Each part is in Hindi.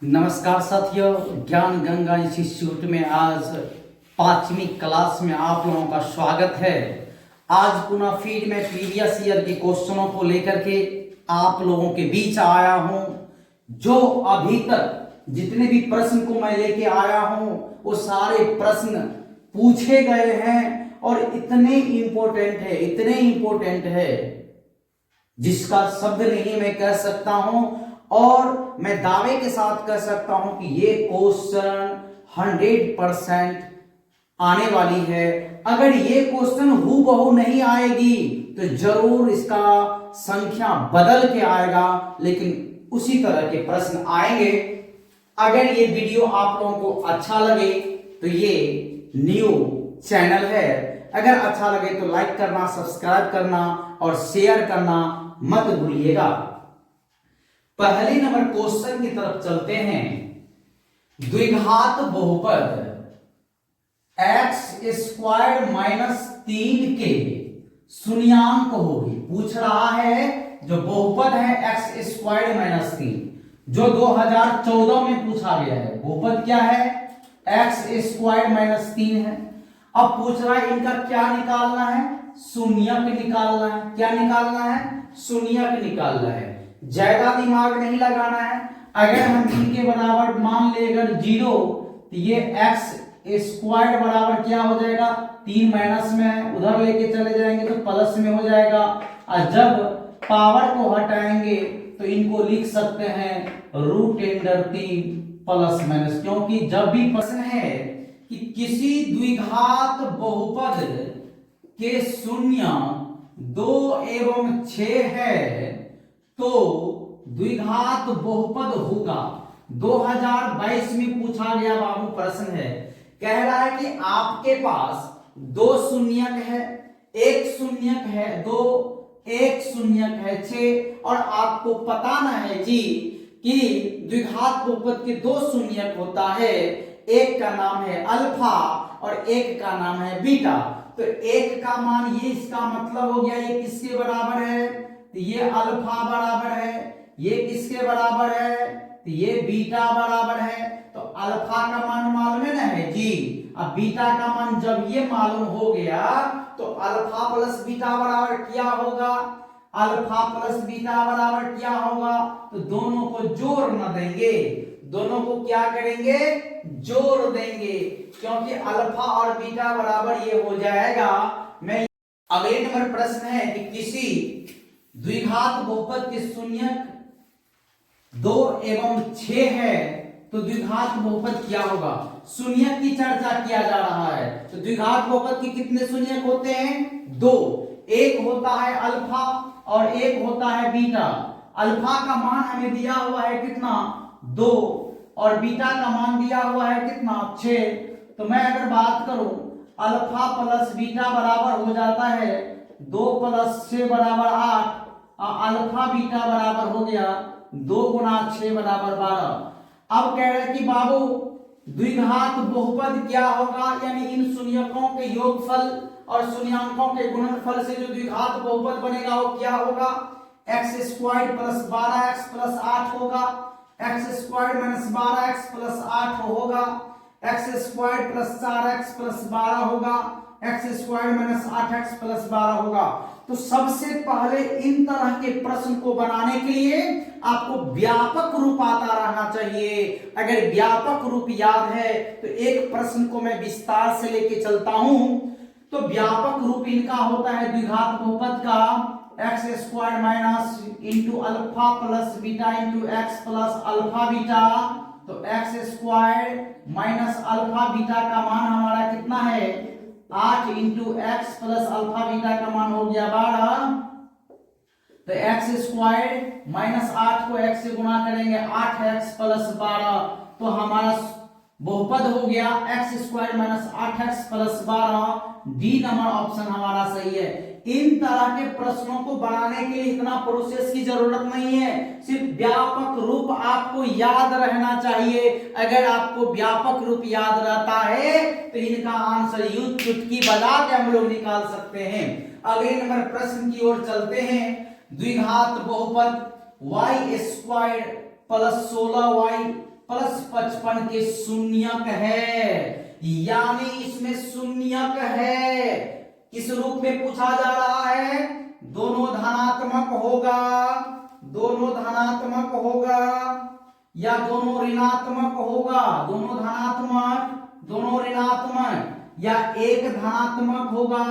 नमस्कार साथियों, ज्ञान गंगा इंस्टीट्यूट में आज 5वीं क्लास में आप लोगों का स्वागत है। आज पुनः फिर मैं प्रीवियस ईयर के क्वेश्चनों को लेकर के आप लोगों के बीच आया हूं। जो अभी तक जितने भी प्रश्न को मैं लेके आया हूं वो सारे प्रश्न पूछे गए हैं और इतने इंपॉर्टेंट है जिसका शब्द नहीं मैं कह सकता हूं और मैं दावे के साथ कह सकता हूं कि ये क्वेश्चन 100% आने वाली है। अगर ये क्वेश्चन हूबहू नहीं आएगी तो जरूर इसका संख्या बदल के आएगा, लेकिन उसी तरह के प्रश्न आएंगे। अगर ये वीडियो आप लोगों को अच्छा लगे तो ये न्यू चैनल है, अगर अच्छा लगे तो लाइक करना, सब्सक्राइब करना और शेयर करना मत भूलिएगा। पहले नंबर क्वेश्चन की तरफ चलते हैं। द्विघात बहुपद x² माइनस 3 के शून्यांक होगी। पूछ रहा है जो बहुपद है x² माइनस 3, जो 2014 में पूछा गया है। बहुपद क्या है? x² माइनस 3 है। अब पूछ रहा है इनका क्या निकालना है? शून्यक निकालना है। क्या निकालना है? शून्यक निकालना है। ज्यादा दिमाग नहीं लगाना है। अगर हम इनके बराबर मान ले अगर 0 तो ये x² बराबर क्या हो जाएगा? 3 माइनस में है, उधर लेके चले जाएंगे तो प्लस में हो जाएगा। और जब पावर को हटाएंगे तो इनको लिख सकते हैं √3 प्लस माइनस, क्योंकि जब भी प्रश्न है कि किसी द्विघात बहुपद के शून्य 2 एवं 6 है तो द्विघात बहुपद होगा। 2022 में पूछा गया बाबू प्रश्न है। कह रहा है कि आपके पास 2 शून्यक है, 1 शून्यक है, 1 शून्यक है 6, और आपको पता ना है जी कि द्विघात बहुपद के 2 शून्यक होता है। एक का नाम है अल्फा और एक का नाम है बीटा। तो एक का मान ये, इसका मतलब हो गया ये किसके बराबर है? तो ये अल्फा बराबर है। ये किसके बराबर है? तो ये बीटा बराबर है। तो अल्फा का मान मालूम है ना है जी। अब बीटा का मान जब ये मालूम हो गया तो अल्फा प्लस बीटा बराबर क्या होगा? अल्फा प्लस बीटा बराबर क्या होगा? तो दोनों को जोड़ न देंगे, दोनों को क्या करेंगे? जोड़ देंगे, क्योंकि अल्फा और बीटा बराबर ये हो जाएगा। मैं अगले नंबर प्रश्न है कि किसी द्विघात बहुपद के शून्यक 2 एवं 6 है तो द्विघात बहुपद क्या होगा? शून्यक की चर्चा किया जा रहा है। तो द्विघात बहुपद के कितने शून्यक होते हैं? 2। एक होता है अल्फा और एक होता है बीटा। अल्फा का मान हमें दिया हुआ है कितना? 2, और बीटा का मान दिया हुआ है कितना? 6। तो मैं अगर बात करूं अल्फा प्लस बीटा बराबर हो जाता है 2 प्लस 6 बराबर 8, अल्फा बीटा बराबर हो गया 2 गुना 6 बराबर 12। अब कह रहे हैं कि बाबू द्विघात बहुपद क्या होगा? यानी इन शून्यकों के योगफल और शून्यांकों के गुणनफल से जो द्विघात बहुपद बनेगा वो क्या होगा? x² प्लस 12x प्लस 8 होगा। x² माइनस 12x प्लस 8 होगा। x² प्लस 4x प्लस 12 होगा। x² माइनस 8x प्लस 12 होगा। तो सबसे पहले इन तरह के प्रश्न को बनाने के लिए आपको व्यापक रूप आता रहना चाहिए। अगर व्यापक रूप याद है तो एक प्रश्न को मैं विस्तार से लेके चलता हूं। तो व्यापक रूप इनका होता है द्विघात बहुपद का x² minus into alpha plus beta into x plus alpha beta. तो x² माइनस अल्फा बीटा का मान हमारा कितना है? 8 into x plus alpha beta का मान हो गया 12। तो x² माइनस 8 को x से गुणा करेंगे 8x प्लस 12, तो हमारा बहुपद हो गया x² minus 8x plus 12। D number option हमारा सही है। इन तरह के प्रश्नों को बनाने के लिए इतना प्रोसेस की जरूरत नहीं है, सिर्फ व्यापक रूप आपको याद रहना चाहिए। अगर आपको व्यापक रूप याद रहता है तो इनका आंसर यूं चुटकी बजा के हम लोग निकाल सकते हैं। अगले नंबर प्रश्न की ओर चलते हैं। द्विघात बहुपद y² प्लस 16y प्लस 55 के शून्यक है, यानी इसमें शून्यक है। किस रूप में पूछा जा रहा है? दोनों धनात्मक होगा, दोनों धनात्मक होगा या दोनों ऋणात्मक होगा, दोनों धनात्मक दोनों ऋणात्मक, या एक धनात्मक होगा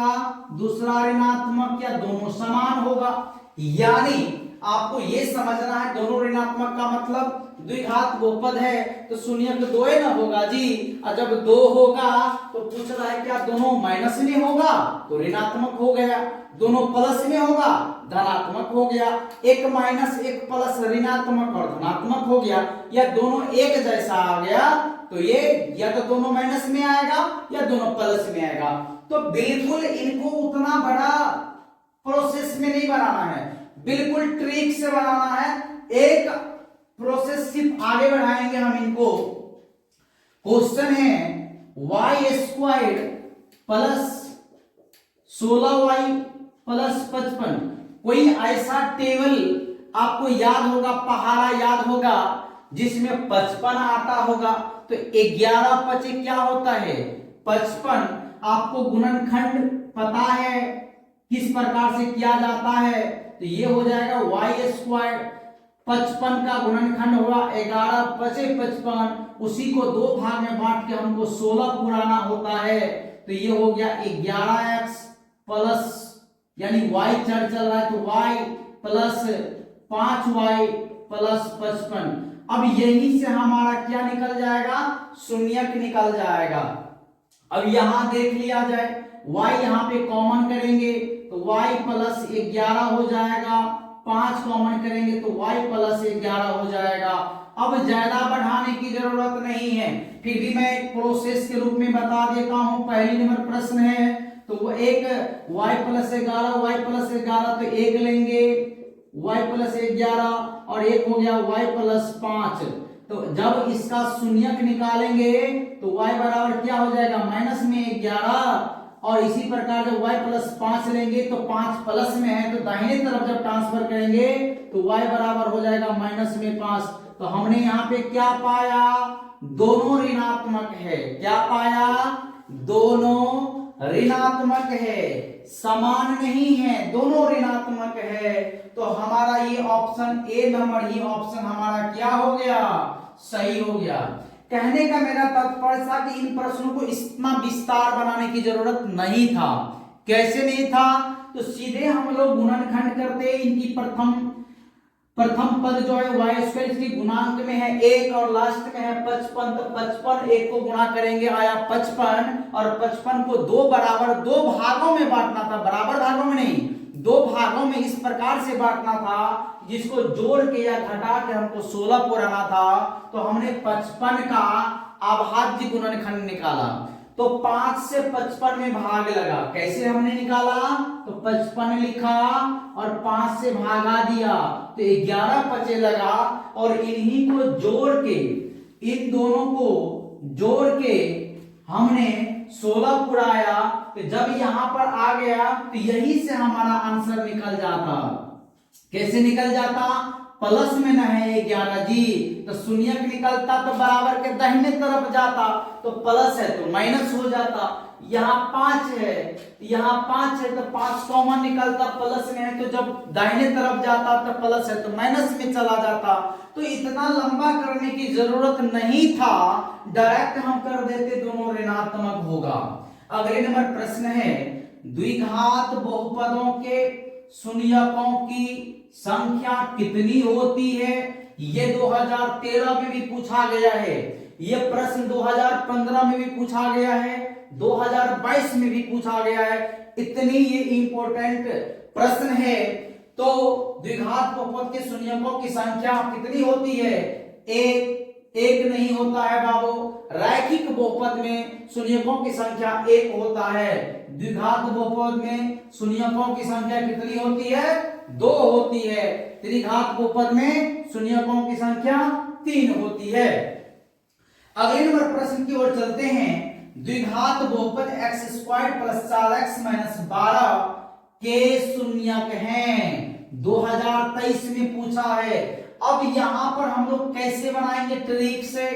दूसरा ऋणात्मक, या दोनों समान होगा। यानी आपको ये समझना है दोनों ऋणात्मक का मतलब द्विघात बहुपद है तो शून्यक दो ही ना होगा जी, और जब दो होगा तो पूछ रहा है क्या दोनों माइनस में होगा तो ऋणात्मक हो गया, दोनों प्लस में होगा धनात्मक हो गया, एक माइनस एक प्लस ऋणात्मक और धनात्मक हो गया, या दोनों एक जैसा आ गया तो ये या तो दोनों माइनस में आएगा या दोनों प्लस में आएगा। तो बिल्कुल इनको उतना बड़ा प्रोसेस में नहीं बनाना है, बिल्कुल ट्रिक से बनाना है। एक प्रोसेस सिर्फ आगे बढ़ाएंगे हम इनको। क्वेश्चन है y square plus 16y plus 55। कोई ऐसा टेबल आपको याद होगा, पहाड़ा याद होगा जिसमें 55 आता होगा, तो 11 पचे क्या होता है 55। आपको गुणनखंड पता है किस प्रकार से किया जाता है, तो ये हो जाएगा y स्क्वायर 55 का गुणनखंड हुआ 11 पचे 55, उसी को दो भाग में बांट के हमको 16 पुराना होता है, तो ये हो गया 11x प्लस, यानी y चल रहा है तो y प्लस 5y प्लस 55। अब यही से हमारा क्या निकल जाएगा शून्यक निकल जाएगा। अब यहां देख लिया जाए y यहां पे कॉमन करेंगे तो y प्लस 11 हो जाएगा, 5 कॉमन करेंगे तो y प्लस 11 हो जाएगा। अब ज्यादा बढ़ाने की जरूरत नहीं है, फिर भी मैं एक प्रोसेस के रूप में बता देता हूं। पहली नंबर प्रश्न है तो वो एक y प्लस 11 तो एक लेंगे y प्लस 11 और एक हो गया y प्लस 5। तो जब इसका शून्यक निकालेंगे तो y बराबर क्या हो जाएगा माइनस में 11, और इसी प्रकार जब y प्लस 5 लेंगे तो 5 प्लस में है तो दाहिने तरफ जब ट्रांसफर करेंगे तो y बराबर हो जाएगा माइनस में 5। तो हमने यहाँ पे क्या पाया दोनों ऋणात्मक है, क्या पाया दोनों ऋणात्मक है, समान नहीं है, दोनों ऋणात्मक है। तो हमारा ये option A number he option हमारा क्या हो गया सही हो गया। कहने का मेरा तात्पर्य था कि इन प्रश्नों को इतना विस्तार बनाने की जरूरत नहीं था। कैसे नहीं था? तो सीधे हम लोग गुणनखंड करते, इनकी प्रथम पद जो है y स्क्वायर इसकी गुणांक में है 1 और लास्ट में है 55, तो 55 एक को गुणा करेंगे आया 55, और 55 को दो बराबर दो भागों में बांटना था, बराबर भागों में नहीं, दो भागों में इस प्रकार से बांटना था जिसको जोड़ के या घटा के हमको 16 पुराना था। तो हमने 55 का अभाज्य गुणनखंड निकाला, तो 5 से 55 में भाग लगा। कैसे हमने निकाला? तो 55 लिखा और 5 से भागा दिया तो 11 पचे लगा, और इन्हीं को जोड़ के, इन दोनों को जोड़ के हमने 16 पुराया। तो जब यहां पर आ गया तो यही से हमारा आंसर निकल जाता। कैसे निकल जाता? प्लस में न है 11 जी, तो शून्यक निकलता तो बराबर के दाहिने तरफ जाता, तो प्लस है तो माइनस हो जाता। यहाँ 5 है, यहाँ 5 है तो 5 कॉमन निकलता, प्लस में है तो जब दाहिने तरफ जाता तो प्लस है तो माइनस में चला जाता। तो इतना लंबा करने की जरूरत नहीं था, डायरेक्ट हम कर देते दोनों ऋणात्मक होगा। अगले नंबर प्रश्न है द्विघात बहुपदों के शून्यकों की संख्या कितनी होती है? ये 2013 में भी पूछा गया है, ये प्रश्न 2015 में भी पूछा गया है, 2022 में भी पूछा गया है। इतनी ये इंपॉर्टेंट प्रश्न है। तो द्विघात बहुपद के शून्यकों की संख्या कितनी होती है? एक नहीं होता है बाबू, रैखिक बहुपद में शून्यकों की संख्या एक होता है। द्विघात बहुपद में शून्यकों की संख्या कितनी होती है? 2 होती है। त्रिघात बहुपद में शून्यकों की संख्या 3 होती है। अगले नंबर प्रश्न की ओर चलते हैं। द्विघात बहुपद x square plus 4x minus 12 के शून्यक हैं। 2023 में पूछा है। अब यहां पर हम लोग कैसे बनाएंगे ट्रिक से,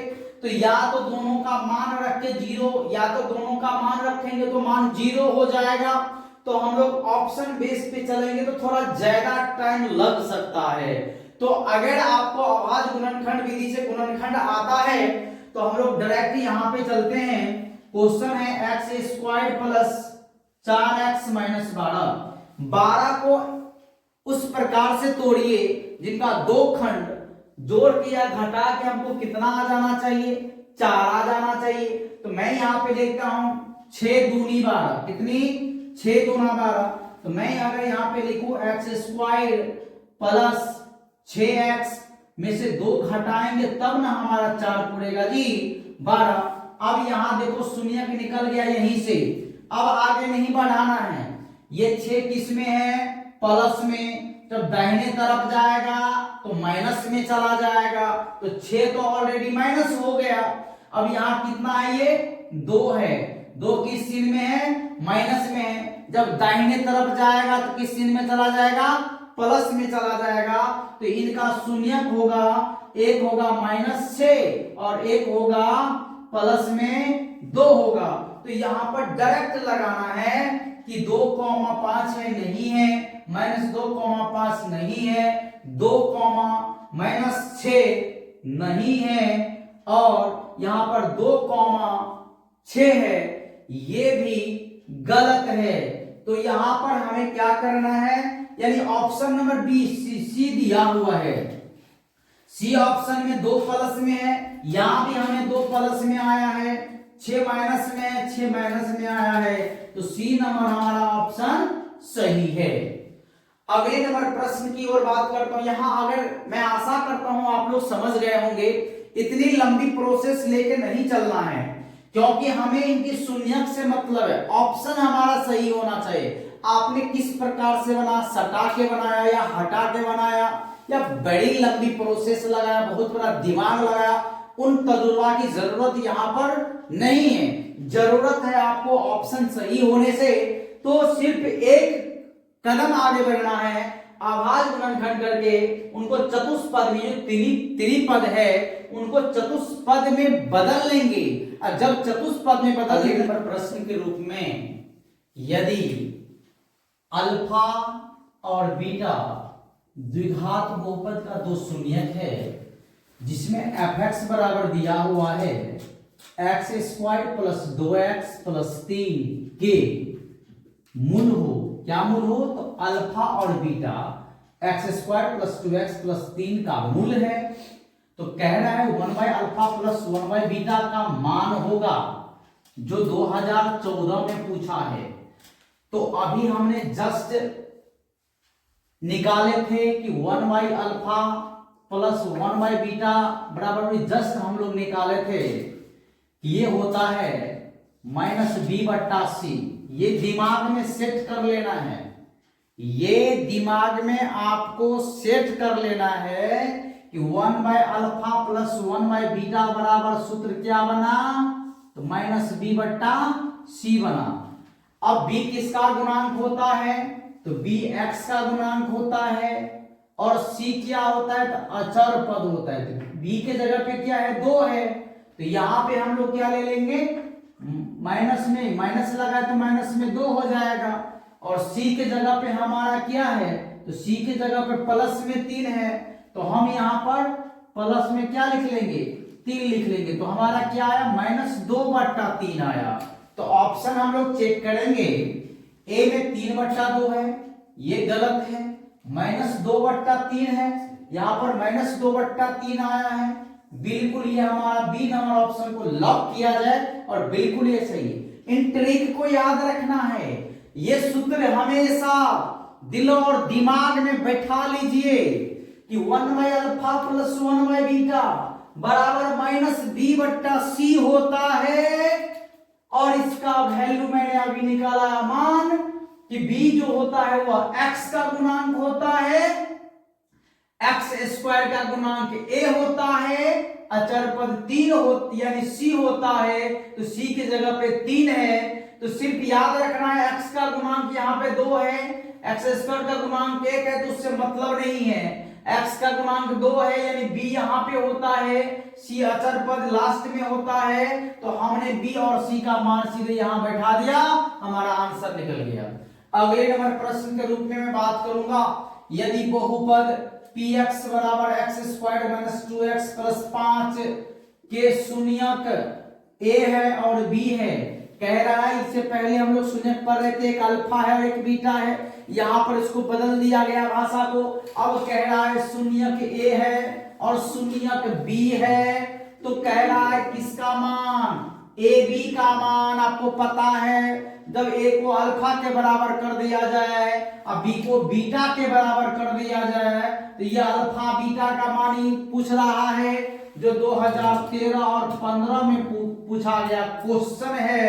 तो या तो दोनों का मान रख के जीरो, या तो दोनों का मान रखेंगे तो मान जीरो हो जाएगा। तो हम लोग ऑप्शन बेस पे चलेंगे तो थोड़ा ज्यादा टाइम लग सकता है। तो अगर आपको अभाज्य गुणनखंड विधि से गुणनखंड आता है तो हम लोग डायरेक्ट यहां पे चलते हैं। क्वेश्चन है x square plus 4x minus 12 को उस प्रकार से तोड़िए जिनका दो खंड जोड़ के या घटा के हमको कितना आ जाना चाहिए, 4 आ जाना चाहिए। तो मैं यहाँ पे देखता हूं 6 दूनी 12, कितनी 6 दूना 12। तो मैं अगर यहाँ पे लिखूं एक्स स्क्वायर प्लस 6x में से 2 घटाएंगे तब ना हमारा 4 पूरेगा जी 12। अब यहां देखो शून्य निकल गया यहीं से, अब आगे नहीं बढ़ाना है। ये 6 किस में है, प्लस में, जब दाहिने तरफ जाएगा तो माइनस में चला जाएगा। तो 6 तो ऑलरेडी माइनस हो गया। अब यहाँ कितना है, ये 2 है, 2 किस चिन्ह में है, माइनस में है। जब दाहिने तरफ जाएगा तो किस चिन्ह में चला जाएगा, प्लस में चला जाएगा। तो इनका शून्यक होगा, एक होगा -6 और एक होगा प्लस में 2 होगा। तो यहाँ पर डायरेक्ट लगाना है कि 2,5 है, नहीं है, -2,5 नहीं है, 2,-6 नहीं है, और यहां पर 2,6 है, ये भी गलत है। तो यहां पर हमें क्या करना है, यानी ऑप्शन नंबर बी सी दिया हुआ है, सी ऑप्शन में 2 प्लस में है, यहां भी हमें 2 प्लस में आया है, 6 माइनस में है, 6 माइनस में आया है। तो सी नंबर हमारा ऑप्शन सही है। अगले नंबर प्रश्न की ओर बात करता हूं। यहां अगर मैं आशा करता हूं आप लोग समझ गए होंगे, इतनी लंबी प्रोसेस लेके नहीं चलना है, क्योंकि हमें इनकी शून्यक से मतलब है, ऑप्शन हमारा सही होना चाहिए। आपने किस प्रकार से बना, सटा के बनाया या हटा के बनाया या बड़ी लंबी प्रोसेस लगाया, बहुत बड़ा दिमाग लगाया, उन तजुर्बा की जरूरत यहां पर नहीं है। जरूरत है आपको ऑप्शन सही होने से, तो सिर्फ एक कदम आगे बढ़ना है, अभाज्य गुणनखंड करके उनको चतुष्पद में, जो त्रिपद है उनको चतुष्पद में बदल लेंगे। और जब चतुष्पद में बदल लेंगे, पर प्रश्न के रूप में यदि अल्फा और बीटा द्विघात बहुपद का 2 शून्यक है, जिसमें fx बराबर दिया हुआ है x square plus 2x plus 3 के मूल हो, क्या मूल हो, तो अल्फा और beta x square plus 2x plus 3 का मूल है। तो कह रहा है 1/अल्फा प्लस 1/बीटा का मान होगा, जो 2014 में पूछा है। तो अभी हमने जस्ट निकाले थे कि 1/अल्फा प्लस 1/बीटा बराबर, जस्ट हम लोग निकाले थे कि ये होता है -b/c। ये दिमाग में सेट कर लेना है, ये दिमाग में आपको सेट कर लेना है कि 1/अल्फा प्लस 1/बीटा बराबर सूत्र क्या बना, तो -b/c बना। अब b किसका गुणांक होता है, तो b x का गुणांक होता है, और c क्या होता है, तो अचर पद होता है। तो b के जगह पे क्या है, 2 है, तो यहां पे हम लोग क्या ले लेंगे, माइनस में माइनस लगा तो माइनस में 2 हो जाएगा, और c के जगह पे हमारा क्या है, तो c के जगह पे प्लस में 3 है, तो हम यहाँ पर प्लस में क्या लिख लेंगे, 3 लिख लेंगे। तो हमारा क्या आया, -2/3 आया। तो ऑप्शन हम लोग चेक करेंगे, ए में 3/2 है, ये गलत है, -2/3 है, यहाँ पर -2/3 आया है, बिल्कुल ये हमारा बी नंबर ऑप्शन को लॉक किया जाए, और बिल्कुल ये सही है। इन ट्रिक को याद रखना है, ये सूत्र हमेशा दिल और दिमाग में बैठा लीजिए कि 1/अल्फा प्लस 1/बीटा बराबर -b/c होता है, और इसका वैल्यू मैंने अभी निकाला मान कि b जो होता है वह x का गुणांक होता है, एक्स स्क्वायर का गुणांक a होता है, अचर पद 3 होती यानी c होता है, तो c की जगह पे 3 है। तो सिर्फ याद रखना है x का गुणांक यहाँ पे 2 है, एक्स स्क्वायर का गुणांक 1 है, तो उससे मतलब नहीं है। x का गुणांक 2 है यानी b यहाँ पे होता है, c अचर पद लास्ट में होता है, तो हमने b और c का मान सीधे यहाँ बैठा दिया, हमारा आंसर निकल गया। अगले नंबर प्रश्न के रूप में मैं बात करूंगा, यदि बहुपद px बराबर x square minus 2x plus 5 के शून्यक a है और b है, कह रहा है, इससे पहले हम लोग शून्यक पढ़ रहे थे, एक अल्फा है और एक बीटा है, यहाँ पर इसको बदल दिया गया भाषा को। अब कह रहा है शून्यक a है और शून्यक b है, तो कह रहा है किसका मान, a b का मान आपको पता है, जब a को अल्फा के बराबर कर दिया जाए और b को बीटा के बराबर कर दिया जाए, तो ये अल्फा बीटा का मान ही पूछ रहा है, जो 2013 और 15 में पूछा गया क्वेश्चन है।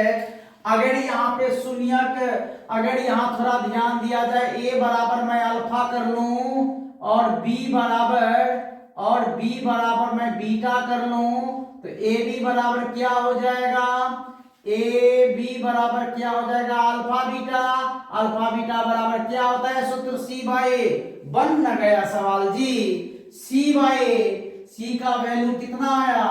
अगर यहाँ पे शून्यक, अगर यहाँ थोड़ा ध्यान दिया जाए, a बराबर मैं अल्फा कर लूं और b बराबर मैं बीटा कर लूं, तो a b बराबर क्या हो जाएगा, a b बराबर क्या हो जाएगा, अल्फा बीटा बराबर क्या होता है सूत्र, c बाय a। बन न गया सवाल जी, c बाय a, c का वैल्यू कितना आया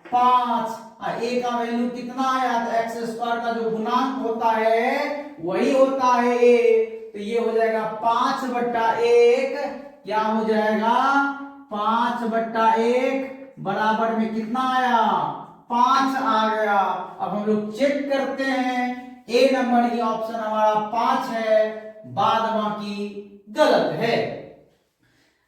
5 और a का वैल्यू कितना आया, तो एक्स स्क्वायर का जो गुणांक होता है वही होता है a, तो ये हो जाएगा 5/1, क्या हो जाएगा 5/1 बराबर में कितना आया 5 आ गया। अब हम लोग चेक करते हैं, ए नंबर की ऑप्शन हमारा 5 है, बाद बाकी गलत है।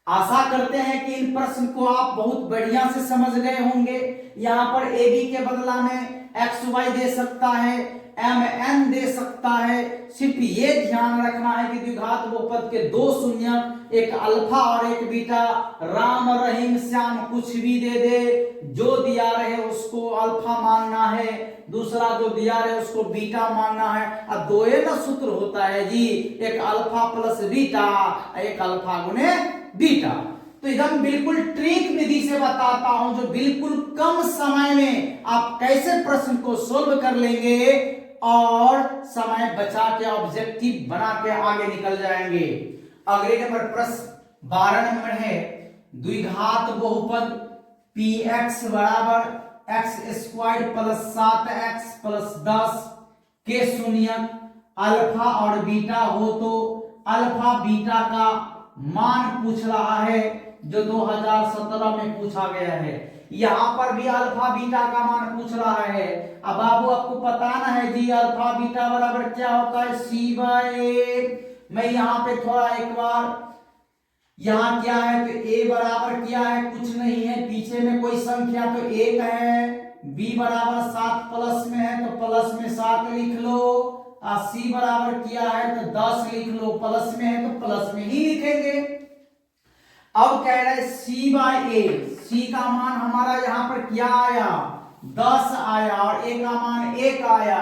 आशा करते हैं कि इन प्रश्न को आप बहुत बढ़िया से समझ गए होंगे। यहाँ पर ए बी के बदला में एक्स वाई दे सकता है, एम एन दे सकता है, सिर्फ ये ध्यान रखना है कि द्विघात बहुपद के दो शून्य, एक अल्फा और एक बीटा, राम रहीम श्याम कुछ भी दे दे, जो दिया रहे उसको अल्फा मानना है, दूसरा जो दिया रहे उसको बीटा मानना है। अब दो ना सूत्र होता है जी, एक अल्फा प्लस बीटा, एक अल्फा गुणे बीटा। तो एकदम बिल्कुल ट्रिक विधि से बताता हूं, जो बिल्कुल कम समय में आप कैसे प्रश्न को सोल्व कर लेंगे और समय बचा के ऑब्जेक्टिव बना के आगे निकल जाएंगे। अगले नंबर प्रश्न 12 नंबर है, द्विघात बहुपद px बराबर x square plus 7x plus 10 के शून्यक अल्फा और बीटा हो, तो अल्फा बीटा का मान पूछ रहा है, जो 2017 में पूछा गया है। यहाँ पर भी अल्फा बीटा का मान पूछ रहा है। अब बाबू आपको पता ना है जी, अल्फा बीटा बराबर क्या होता है, c बाय a। मैं यहाँ पे थोड़ा एक बार, यहाँ क्या है तो a बराबर क्या है, कुछ नहीं है, पीछे में कोई संख्या तो 1 है, b बराबर 7 प्लस में है तो प्लस में 7 लिख लो, और c बराबर क्या है तो 10 लिख लो, प्लस में है तो प्लस में ही लिखेंगे। अब कह रहा है c बाय a, c का मान हमारा यहाँ पर क्या आया 10 आया और a का मान 1 आया,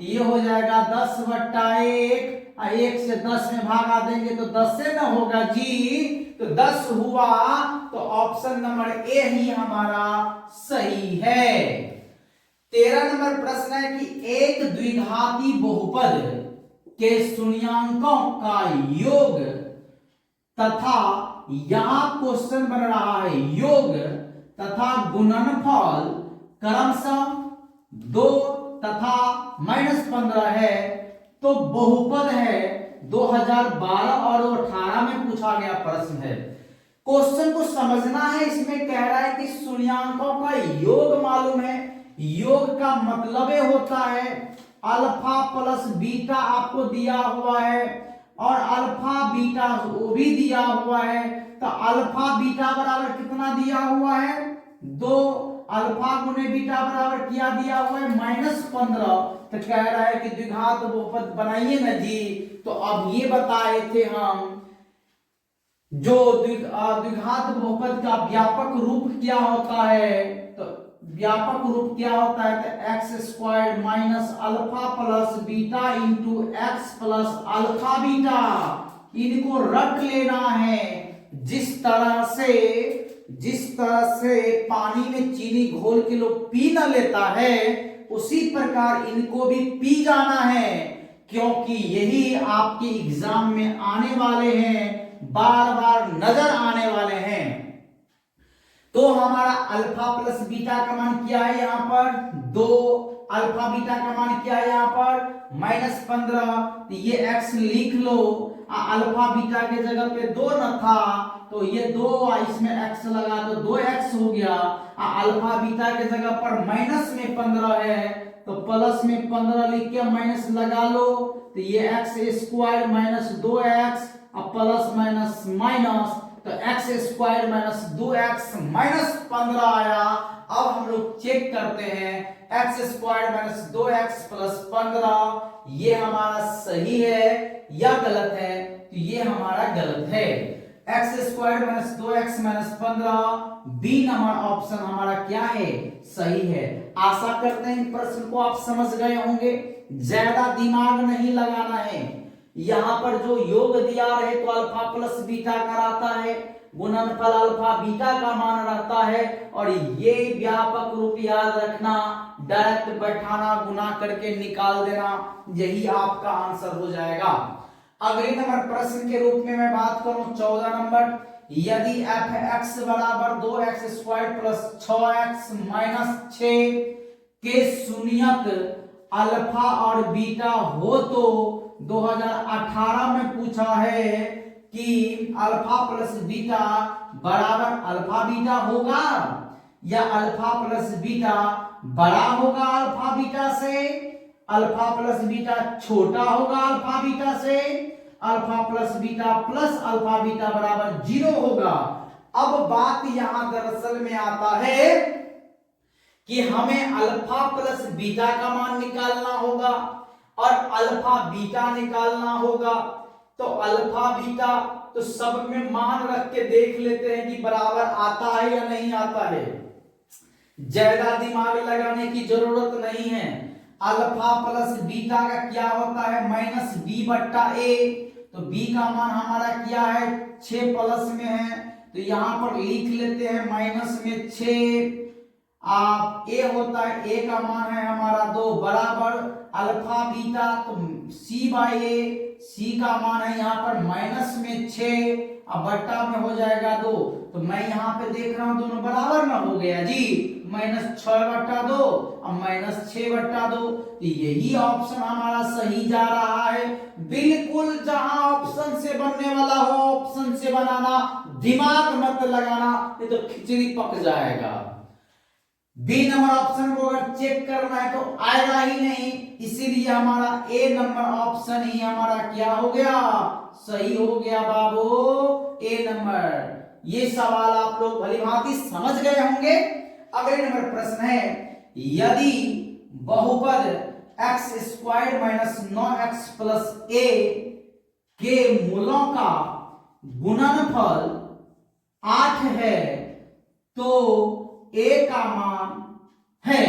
ये हो जाएगा 10/1, 1 से 10 में भागा देंगे तो 10 से ना होगा जी, तो 10 हुआ, तो ऑप्शन नंबर ए ही हमारा सही है। 13 नंबर प्रश्न है कि एक द्विघाती बहुपद के शून्यांकों का योग तथा, यहां क्वेश्चन बन रहा है योग तथा गुणनफल क्रमशः 2 तथा -15 है, तो बहुपद है 2012 और 18 में पूछा गया प्रश्न है। क्वेश्चन को समझना है, इसमें कह रहा है कि शून्यांकों का योग मालूम है, योग का मतलब होता है अल्फा प्लस बीटा आपको दिया हुआ है और अल्फा बीटा वो भी दिया हुआ है, तो अल्फा बीटा बराबर कितना दिया हुआ है 2, अल्फा गुने बीटा बराबर क्या दिया हुआ है -15, तो कह रहा है कि द्विघात बहुपद बनाइए ना जी। तो अब ये बताए थे हम, जो द्विघात बहुपद का व्यापक रूप क्या होता है, तो व्यापक रूप क्या होता है तो x square minus alpha plus beta into x plus alpha beta, इनको रट लेना है। जिस तरह से पानी में चीनी घोल के लोग पी न लेता है, उसी प्रकार इनको भी पी जाना है, क्योंकि यही आपके एग्जाम में आने वाले हैं। बार बार नजर आने वाले हैं। तो हमारा अल्फा प्लस बीटा का मान क्या है यहाँ पर 2, अल्फा बीटा का मान क्या है यहाँ पर -15। तो ये x लिख लो, अल्फा बीटा के जगह पे 2 न था तो ये 2 इसमें x लगा तो 2x हो गया। अल्फा बीटा के जगह पर माइनस में 15 है तो प्लस में 15 लिख के माइनस लगा लो, तो ये x² माइनस 2x अब प्लस माइनस माइनस तो x² माइनस 2x माइनस 15 आया। अब हम लोग चेक करते हैं x² माइनस 2x प्लस 15 ये हमारा सही है या गलत है, तो ये हमारा गलत है। x² minus 2x minus 15 B number option हमारा क्या है सही है। आशा करते हैं प्रश्न को आप समझ गए होंगे, ज्यादा दिमाग नहीं लगाना है। यहाँ पर जो योग दिया रहे तो अल्फा प्लस बीटा का रहता है, गुणनफल अल्फा बीटा का मान रहता है, और ये व्यापक रूप याद रखना, डायरेक्ट बैठाना गुना करके निकाल देना, यही आपका आंसर हो जाएगा। अगले नंबर प्रश्न के रूप में मैं बात करूं 14 नंबर, यदि f(x) बराबर 2x² प्लस 6x माइनस 6 के शून्यक अल्फा और बीटा हो तो 2018 में पूछा है कि अल्फा प्लस बीटा बराबर अल्फा बीटा होगा या अल्फा प्लस बीटा बड़ा होगा अल्फा बीटा से, अल्फा प्लस बीटा छोटा होगा अल्फा बीटा से, alpha plus beta plus alpha beta बराबर 0 होगा। अब बात यहां दरअसल में आता है कि हमें अल्फा प्लस बीटा का मान निकालना होगा और अल्फा बीटा निकालना होगा। तो अल्फा बीटा तो सब में मान रख के देख लेते हैं कि बराबर आता है या नहीं आता है, ज्यादा दिमाग लगाने की जरूरत नहीं है। अल्फा प्लस बीटा का क्या होता है -b/a, तो b का मान हमारा क्या है 6 प्लस में है, तो यहां पर लिख लेते हैं माइनस में 6। आप a होता है, a का मान है हमारा 2 बराबर अल्फा बीटा तो c/a, c का मान है यहाँ पर माइनस में 6 अब बट्टा में हो जाएगा 2, तो मैं यहाँ पे देख रहा हूं दोनों बराबर ना हो गया जी, -6/2 अब -6/2, तो यही ऑप्शन हमारा सही जा रहा है। बिल्कुल जहां ऑप्शन से बनने वाला हो ऑप्शन से बनाना, दिमाग मत लगाना, नहीं तो खिचड़ी पक जाएगा। बी नंबर ऑप्शन को अगर चेक करना है तो आएगा ही नहीं, इसीलिए हमारा ए नंबर ऑप्शन ही हमारा क्या हो गया सही हो गया बाबू, ए नंबर। ये सवाल आप लोग भली भांति समझ गए होंगे। अगले नंबर प्रश्न है, यदि बहुपद x² minus 9x plus a के मूलों का गुणनफल 8 है तो a का मान है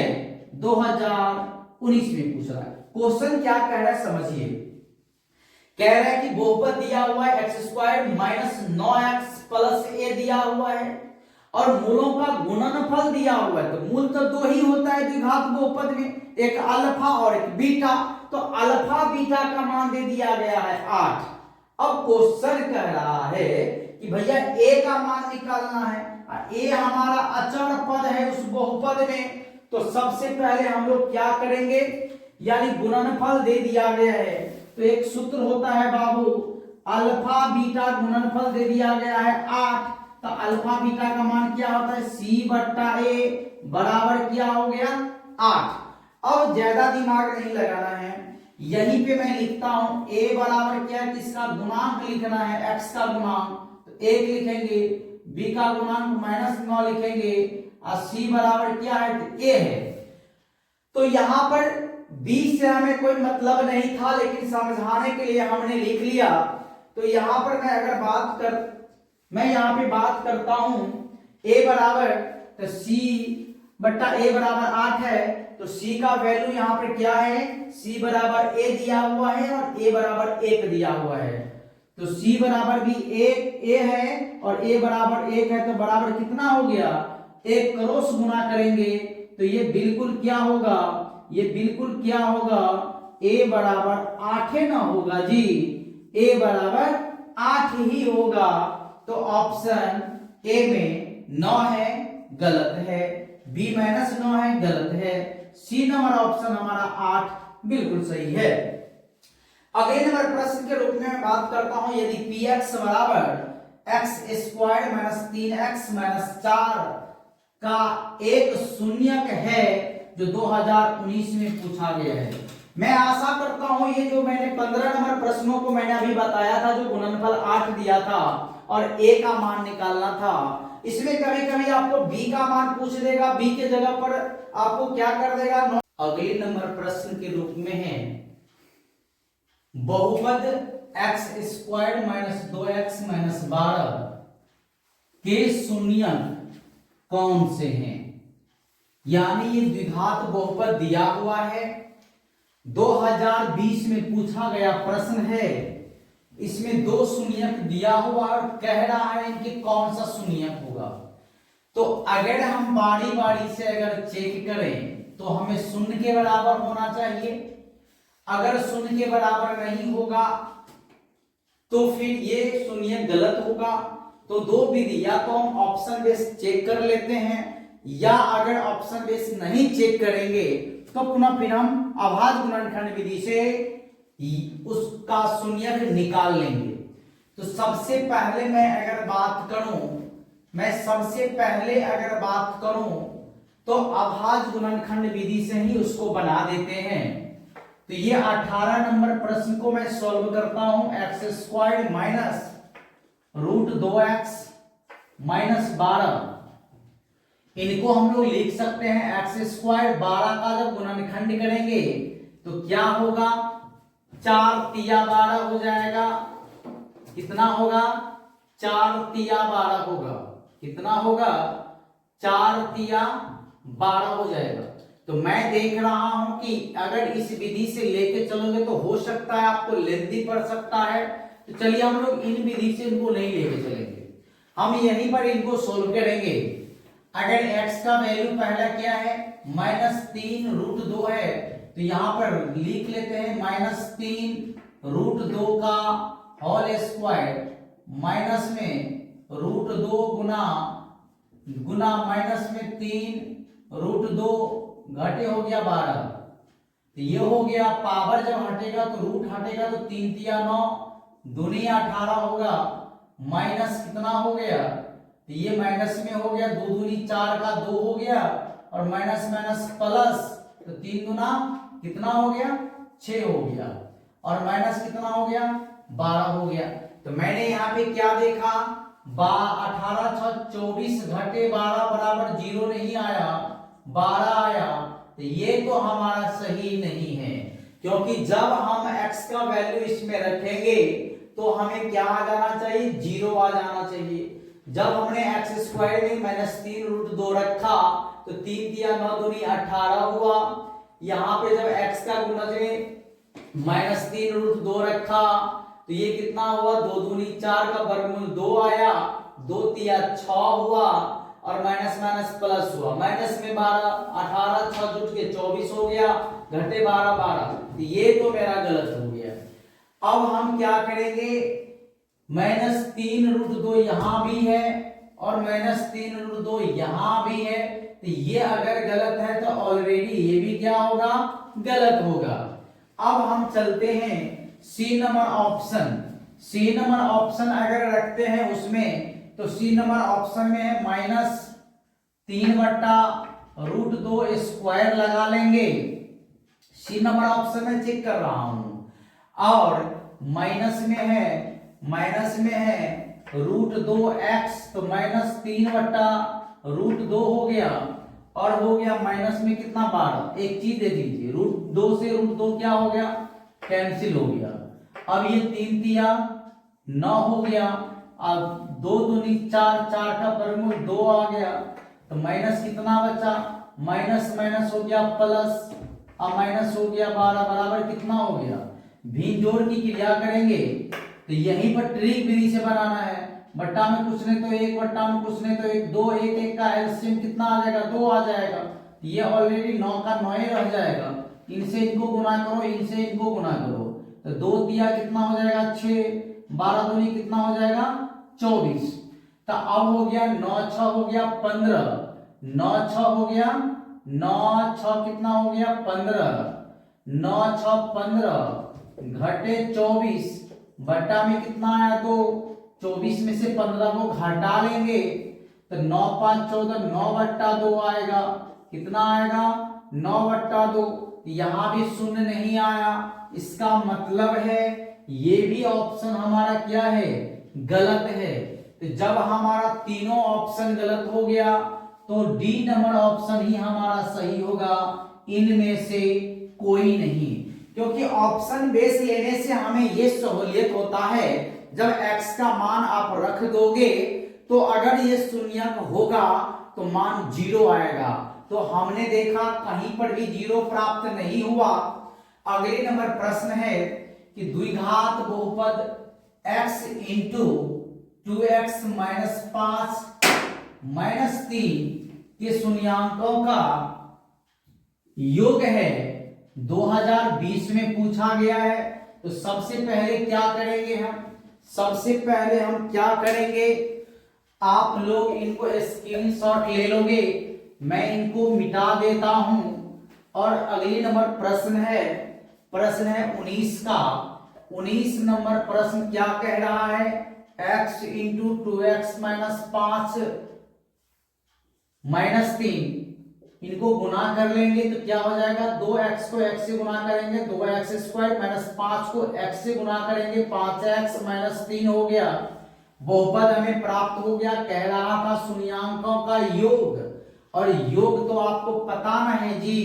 2019 में पूछ रहा है। क्वेश्चन क्या कह रहा है समझिए, कह रहा है कि बहुपद दिया हुआ है x² minus 9x plus a दिया हुआ है और मूलों का गुणनफल दिया हुआ है, तो मूल तो 2 ही होता है द्विघात बहुपद में, एक अल्फा और एक बीटा, तो अल्फा बीटा का मान दे दिया गया है 8। अब क्वेश्चन कह रहा है कि भैया a का मान निकालना है, a हमारा अचर पद है उस बहुपद में, तो सबसे पहले हम लोग क्या करेंगे, यानी गुणनफल दे दिया गया है तो एक सूत्र होता है बाबू अल्फा बीटा गुणनफल दे दिया गया है 8, तो अल्फा बीटा का मान क्या होता है c/a बराबर क्या हो गया 8। अब ज्यादा दिमाग नहीं लगाना है, यहीं पे मैं लिखता हूं a बराबर क्या है, इसका गुणांक लिखना है, x का गुणांक तो 1 लिखेंगे, b का गुणांक -9 लिखेंगे और c बराबर क्या है तो a है। तो यहां पर b से हमें कोई मतलब नहीं था, लेकिन समझाने के लिए हमने लिख लिया। तो यहां पर मैं यहाँ पे बात करता हूं a बराबर तो c/a बराबर 8 है, तो c का वैल्यू यहाँ पर क्या है, c बराबर a दिया हुआ है और a बराबर 1 दिया हुआ है, तो c बराबर भी 1 a है और a बराबर 1 है, तो बराबर कितना हो गया 1 क्रॉस गुना करेंगे तो ये बिल्कुल क्या होगा, ये बिल्कुल क्या होगा a बराबर 8 ना होगा जी, a बराबर 8 ही होगा, तो ऑप्शन ए में 9 है, गलत है। बी -9 है, गलत है। सी नंबर ऑप्शन हमारा 8 बिल्कुल सही है। अगले नंबर प्रश्न के रूप में मैं बात करता हूं, यदि px बराबर x² - 3x - 4 का एक शून्यक है जो 2019 में पूछा गया है। मैं आशा करता हूं ये जो मैंने 15 नंबर प्रश्नों को मैंने अभी बताया था, जो गुणनफल 8 दिया था और a का मान निकालना था, इसमें कभी कभी आपको b का मान पूछ देगा, b के जगह पर आपको क्या कर देगा। अगले नंबर प्रश्न के रूप में है बहुपद x² - 2x - 12 के शून्यक कौन से हैं। यानी ये द्विघात बहुपद दिया हुआ है, 2020 में पूछा गया प्रश्न है, इसमें दो शून्यक दिया हुआ और कह रहा है इनके कौन सा शून्यक होगा। तो अगर हम बारी बारी से अगर चेक करें तो हमें शून्य के बराबर होना चाहिए। अगर शून्य के बराबर नहीं होगा तो फिर ये शून्य गलत होगा। तो दो विधि, या तो हम ऑप्शन बेस चेक कर लेते हैं, या अगर ऑप्शन बेस नहीं चेक करेंगे तो पुनः फिर हम अभाज्य गुणनखंड विधि से उसका शून्यक निकाल लेंगे। तो सबसे पहले मैं अगर बात करूं तो अभाज्य गुणनखंड विधि से ही उसको बना देते हैं। तो ये 18 नंबर प्रश्न को मैं सॉल्व करता हूं। x² माइनस √2x - 12, इनको हम लोग लिख सकते हैं x² 12 का जब गुणनखंड करेंगे तो क्या होगा, 4 तिया 12 हो जाएगा। कितना होगा, 4 तिया 12 होगा। कितना होगा, 4 तिया 12 हो जाएगा। तो मैं देख रहा हूं कि अगर इस विधि से लेके चलोगे तो हो सकता है आपको लेंथी पड़ सकता है। तो चलिए हम लोग इन विधि से इनको नहीं लेके चलेंगे, हम यहीं पर इनको सोल्व करेंगे। अगर x का वैल्यू पहला क्या है, -3√2 है, तो यहां पर लिख लेते हैं -3√2 का होल स्क्वायर, माइनस में √2 गुना माइनस में 3√2 घटे हो गया 12। तो ये हो गया, पावर जब हटेगा तो रूट हटेगा, तो 3 तिया 9 दूनी 18 होगा, माइनस कितना हो गया, तो ये माइनस में हो गया, 2 दूनी 4 का 2 हो गया, और माइनस माइनस प्लस, तो 3 गुना कितना हो गया, 6 हो गया, और माइनस कितना हो गया, 12 हो गया। तो मैंने यहाँ पे क्या देखा, 18 × 24 घटे 12 बराबर 0 नहीं आया, 12 आया। तो ये तो हमारा सही नहीं है, क्योंकि जब हम x का वैल्यू इसमें रखेंगे तो हमें क्या आ जाना चाहिए, 0 आ जाना चाहिए। जब हमने x² में -3√2 रखा तो 3 तिया 9 दूनी 18 हुआ। यहाँ पे जब x का गुणज में -3√2 रखा तो ये कितना हुआ, 2 दूनी 4 का वर्गमूल 2 आया, 2 तिया 6 हुआ, और माइनस माइनस प्लस हुआ, माइनस में 12, 18 6 जुट के 24 हो गया, घटे 12 12। तो ये तो मेरा गलत हो गया। अब हम क्या करेंगे, -3√2 यहां भी है और -3√2 यहां भी है। तो ये अगर गलत है तो ऑलरेडी ये भी क्या होगा, गलत होगा। अब हम चलते हैं सी नंबर ऑप्शन अगर रखते हैं उसमें, तो सी नंबर ऑप्शन में है -3/√2 स्क्वायर लगा लेंगे। सी नंबर ऑप्शन में चेक कर रहा हूं, और माइनस में है √2x, तो -3/√2 हो गया, और हो गया माइनस में कितना, 12। एक चीज दे दीजिए, √2 से √2 क्या हो गया, कैंसिल हो गया। अब ये 3 तिया 9 हो गया, अब 2 दूनी 4, 4 का वर्गमूल 2 आ गया, तो माइनस कितना बचा, माइनस माइनस हो गया प्लस, अब माइनस हो गया 12 बराबर कितना हो गया, भिन्न जोड़ की क्रिया करेंगे तो यहीं पर ट्रिक विधि से बनाना है। बट्टा में कुछ नहीं तो 1, बट्टा में कुछ नहीं तो 1, 2 1 1 का एलसीएम कितना आ जाएगा, 2 आ जाएगा। ये ऑलरेडी 9 का 9 ही रह जाएगा, इनसे इनको गुना करो, इनसे इनको गुना करो, तो 2 तिया कितना हो जाएगा, 6, 12 दूनी कितना हो जाएगा 24। तो अब हो गया 9 6 हो गया 15, 9 6 हो गया 9 6 कितना हो गया 15, 9 6 15 घटे 24 बटा में कितना आया 2, 24 में से 15 को घटा लेंगे तो 9 5 14 9 बट्टा 2 आएगा। कितना आएगा 9 बट्टा 2। यहां भी शून्य नहीं आया, इसका मतलब है ये भी ऑप्शन हमारा क्या है गलत है। तो जब हमारा तीनों ऑप्शन गलत हो गया तो डी नंबर ऑप्शन ही हमारा सही होगा, इनमें से कोई नहीं। क्योंकि ऑप्शन बेस लेने से हमें ये सहूलियत होता है जब x का मान आप रख दोगे तो अगर ये शून्यक होगा तो मान 0 आएगा। तो हमने देखा कहीं पर भी 0 प्राप्त नहीं हुआ। अगले नंबर प्रश्न है कि द्विघात बहुपद x into 2x minus 5 minus 3 के शून्यांकों का योग है 2020 में पूछा गया है। तो सबसे पहले क्या करेंगे सबसे पहले हम क्या करेंगे, आप लोग इनको स्क्रीनशॉट ले लोगे, मैं इनको मिटा देता हूं। और अगले नंबर प्रश्न है 19 का। 19 नंबर प्रश्न क्या कह रहा है, x into 2x minus 5 minus 3 इनको गुना कर लेंगे तो क्या हो जाएगा, 2x को x से गुना करेंगे 2x स्क्वायर माइनस 5 को x से गुना करेंगे 5x माइनस 3 हो गया। बहुपद हमें प्राप्त हो गया, कह रहा था शून्यांकों का योग। और योग तो आपको पता ना है जी,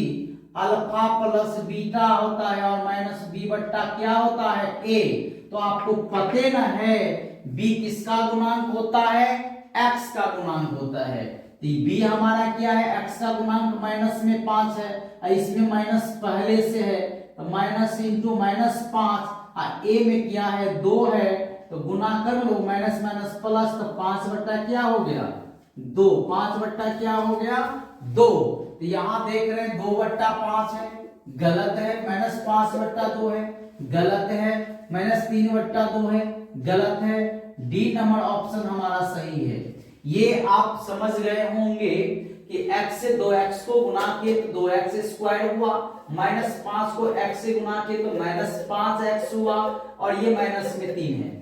अल्फा प्लस बीटा होता है और माइनस बी बट्टा क्या होता है ए। तो आपको पते ना है बी किसका गुणांक होता है, एक्स का गुणांक होता है। तो बी हमारा क्या है, एक्स का गुणांक माइनस में 5 है और इसमें माइनस पहले से है तो माइनस इंटू माइनस 5 और ए में क्या है 2 है तो गुना कर लो, माइनस माइनस प्लस तो 5 बट्टा क्या हो गया 2, 5 बट्टा क्या हो गया 2। तो यहां देख रहे हैं 2 बट्टा 5 है गलत है, माइनस 5 बट्टा 2 है गलत है, माइनस 3 बट्टा 2 है गलत है। डी नंबर ऑप्शन हमारा सही है। ये आप समझ गए होंगे कि x से 2x को गुना किए तो 2x स्क्वायर हुआ, माइनस 5 को x से गुना किए तो माइनस 5x हुआ और ये माइनस में 3 है।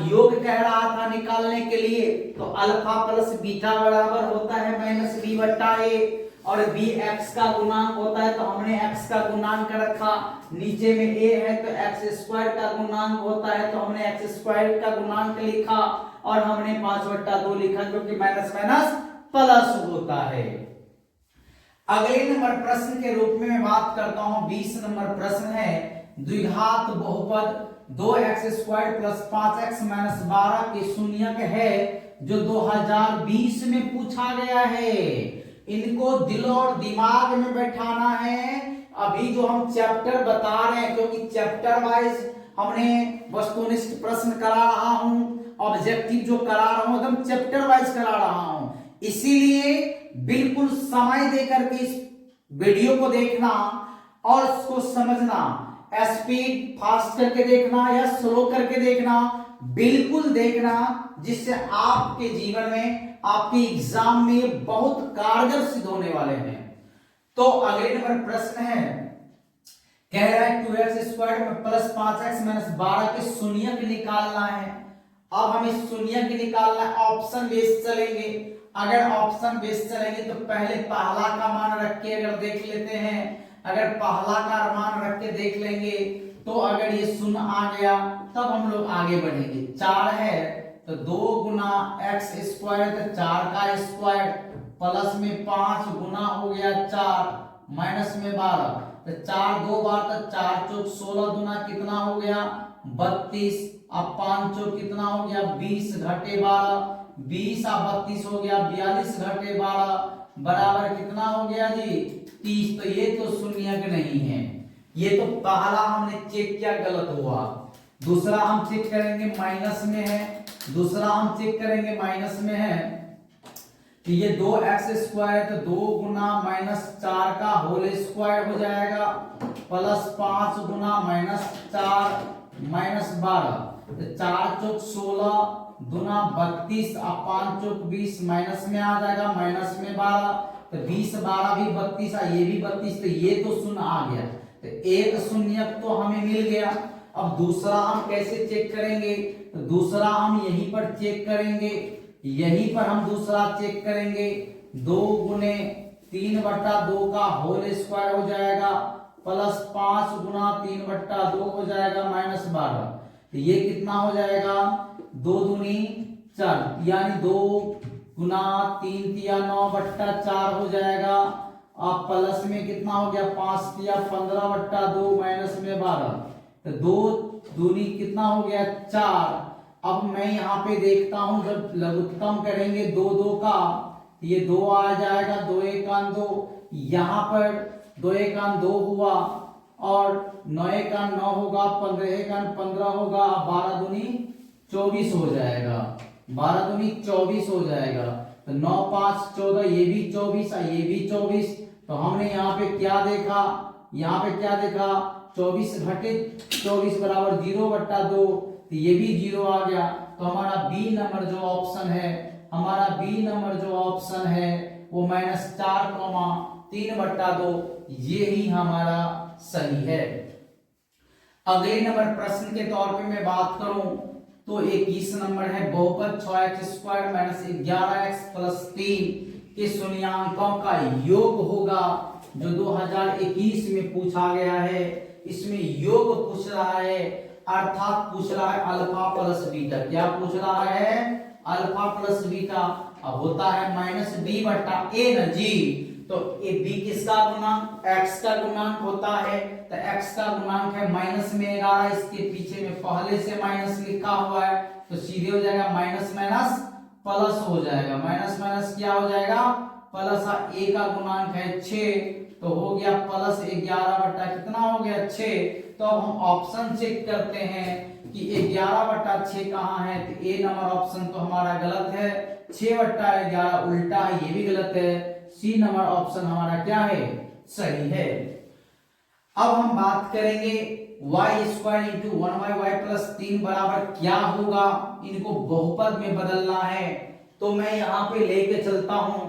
योग कह रहा था निकालने के लिए तो अल्फा प्लस बीटा बराबर होता है माइनस बी बट्टा ए और बी एक्स का गुणांक होता है तो हमने एक्स का गुणांक रखा, नीचे में ए है तो एक्स स्क्वायर का गुणांक होता है तो हमने एक्स स्क्वायर का गुणांक लिखा और हमने 5 बट्टा 2 लिखा क्योंकि माइनस माइनस प्लस होता है। अगले नंबर प्रश्न के रूप में मैं बात करता हूं, 20 नंबर प्रश्न है द्विघात बहुपद 2x square plus 5x minus 12 के शून्यक है जो 2020 में पूछा गया है। इनको दिल और दिमाग में बैठाना है। अभी जो हम चैप्टर बता रहे हैं क्योंकि चैप्टर वाइज हमने वस्तुनिष्ठ प्रश्न करा रहा हूं, ऑब्जेक्टिव जो करा रहा हूं एकदम चैप्टर वाइज करा रहा हूं, इसीलिए बिल्कुल समय देकर के इस वीडियो को देखना और उसको समझना, स्पीड फास्ट करके देखना या स्लो करके देखना, बिल्कुल देखना जिससे आपके जीवन में आपके एग्जाम में बहुत कारगर सिद्ध होने वाले हैं। तो अगले नंबर प्रश्न है, कह रहा है 2x स्क्वायर में प्लस 5x माइनस 12 के शून्यक निकालना है। अब हमें शून्यक निकालना है, ऑप्शन बेस चलेंगे। अगर ऑप्शन बेस चलेंगे तो पहले पहला का मान रख के अगर देख लेते हैं, अगर पहला का मान रख के देख लेंगे तो अगर ये शून्य आ गया तब हम लोग आगे बढ़ेंगे। 4 है तो 2 गुना एक्स स्क्वायर तो 4 का स्क्वायर प्लस में 5 गुना हो गया 4 माइनस में 12 तो 4 2 बार तो 4 चौक 16 गुना कितना हो गया 32। अब 5 चौक कितना हो गया 20 घटे 12 20 और 32 हो गया 42 घटे 12 बराबर कितना हो गया जी 30। तो ये तो शून्यक नहीं है, ये तो पहला हमने चेक किया गलत हुआ। दूसरा हम चेक करेंगे माइनस में है, दूसरा हम चेक करेंगे माइनस में है कि ये 2x स्क्वायर तो 2 गुना माइनस 4 का होल स्क्वायर हो जाएगा प्लस 5 गुना माइनस 4 माइनस 12 तो 4 चौक 16 दूना 32 और 5 चौक 20 माइनस में आ जाएगा, माइनस में 12, तो 20 12 भी 32 और ये भी 32, तो ये तो शून्य आ गया, तो एक शून्य तो हमें मिल गया। अब दूसरा हम कैसे चेक करेंगे, तो दूसरा हम यहीं पर चेक करेंगे, यहीं पर हम दूसरा चेक करेंगे, 2 गुने 3/2 का होल स्क्वायर हो जाएगा प्लस 5 गुना 3/2 हो जाएगा माइनस 12, तो ये कितना हो जाएगा 2 दूनी 4 यानी 2 गुना 3 तिया 9/4 हो जाएगा, अब प्लस में कितना हो गया 5 तिया 15/2 माइनस में 12, तो 2 दूनी कितना हो गया 4। अब मैं यहाँ पे देखता हूं जब लघुत्तम करेंगे 2 2 का, ये 2 आ जाएगा, 2 1 2, यहाँ पर 2 1 2 हुआ और 9 1 9 होगा, 15 1 15 होगा, 12 दूनी 24 हो जाएगा, 12 दूनी 24 हो जाएगा, तो 9 5 14, ये भी 24 और ये भी 24, तो हमने यहाँ पे क्या देखा, यहाँ पे क्या देखा 24 घटे 24 बराबर 0/2, तो ये भी 0 आ गया, तो हमारा बी नंबर जो ऑप्शन है, हमारा बी नंबर जो ऑप्शन है वो -4, 3/2, ये ही हमारा सही है। अगले नंबर प्रश्न के तौर पे मैं बात करूं तो 21 नंबर है, बहुपद 6x² - 11x + 3 के शून्यांकों का योग होगा, जो 2021 में पूछा गया है। इसमें योग पूछ रहा है, अर्थात पूछ रहा है अल्फा प्लस बीटा, क्या पूछ रहा है अल्फा प्लस बीटा, अब होता है -b/a न जी, तो ये b किसका गुणांक x का गुणांक होता है, तो x का गुणांक है -11, इसके पीछे में पहले से माइनस लिखा हुआ है, तो सीधे हो जाएगा माइनस माइनस प्लस हो जाएगा, माइनस माइनस क्या हो जाएगा प्लस, a का गुणांक है 6, तो हो गया प्लस 11 कितना हो गया 6। तो अब हम ऑप्शन चेक करते हैं कि 11/6 कहाँ है, तो ए नंबर ऑप्शन तो हमारा गलत है, 6/11 उल्टा है, ये भी गलत है, सी नंबर ऑप्शन हमारा क्या है सही है। अब हम बात करेंगे y² × 1y + 3 बराबर क्या होगा, इनको बहुपद में बदलना है, तो मैं यहाँ पे लेके चलता हूँ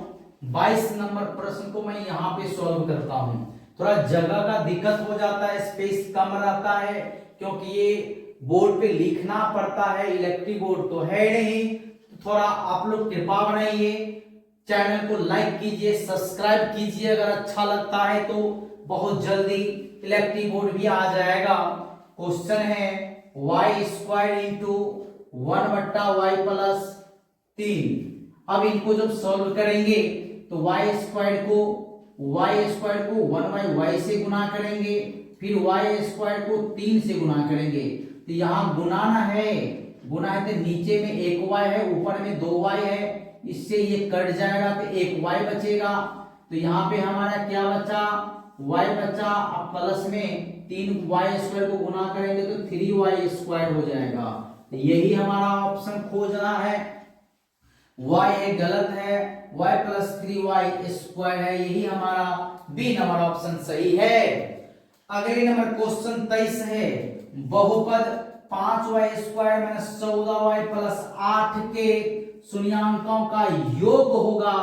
22 नंबर प्रश्न को मैं यहाँ पे सॉल्व करता हूँ। थोड़ा जगह का दिक्कत हो जाता है, स्पेस कम रहता है, क्योंकि ये बोर्ड पे लिखना पड़ता है, इलेक्ट्रिक बोर्ड तो है नहीं, तो थोड़ा आप लोग कृपा बनाइए, चैनल को लाइक कीजिए, सब्सक्राइब कीजिए, अगर अच्छा लगता है तो बहुत जल्दी इलेक्ट्रिक बोर्ड भी आ जाएगा। क्वेश्चन है y² × 1/y + 3, अब इनको जब सॉल्व करेंगे तो y² को 1/y से गुना करेंगे, फिर y² को 3 से गुना करेंगे, तो यहाँ गुनाना है, गुना है तो नीचे में 1y है, ऊपर में 2y है, इससे ये कट जाएगा तो 1y बचेगा, तो यहाँ पे हमारा क्या बचा y बचा, अब प्लस में 3y² को गुना करेंगे तो 3y² हो जाएगा, तो यही हमारा ऑप्शन खोजना है, y गलत है, y + 3y² है, यही हमारा बी नंबर ऑप्शन सही है। अगले नंबर क्वेश्चन 23 है, बहुपद 5y² - 14y + 8 के शून्यांकों का योग होगा,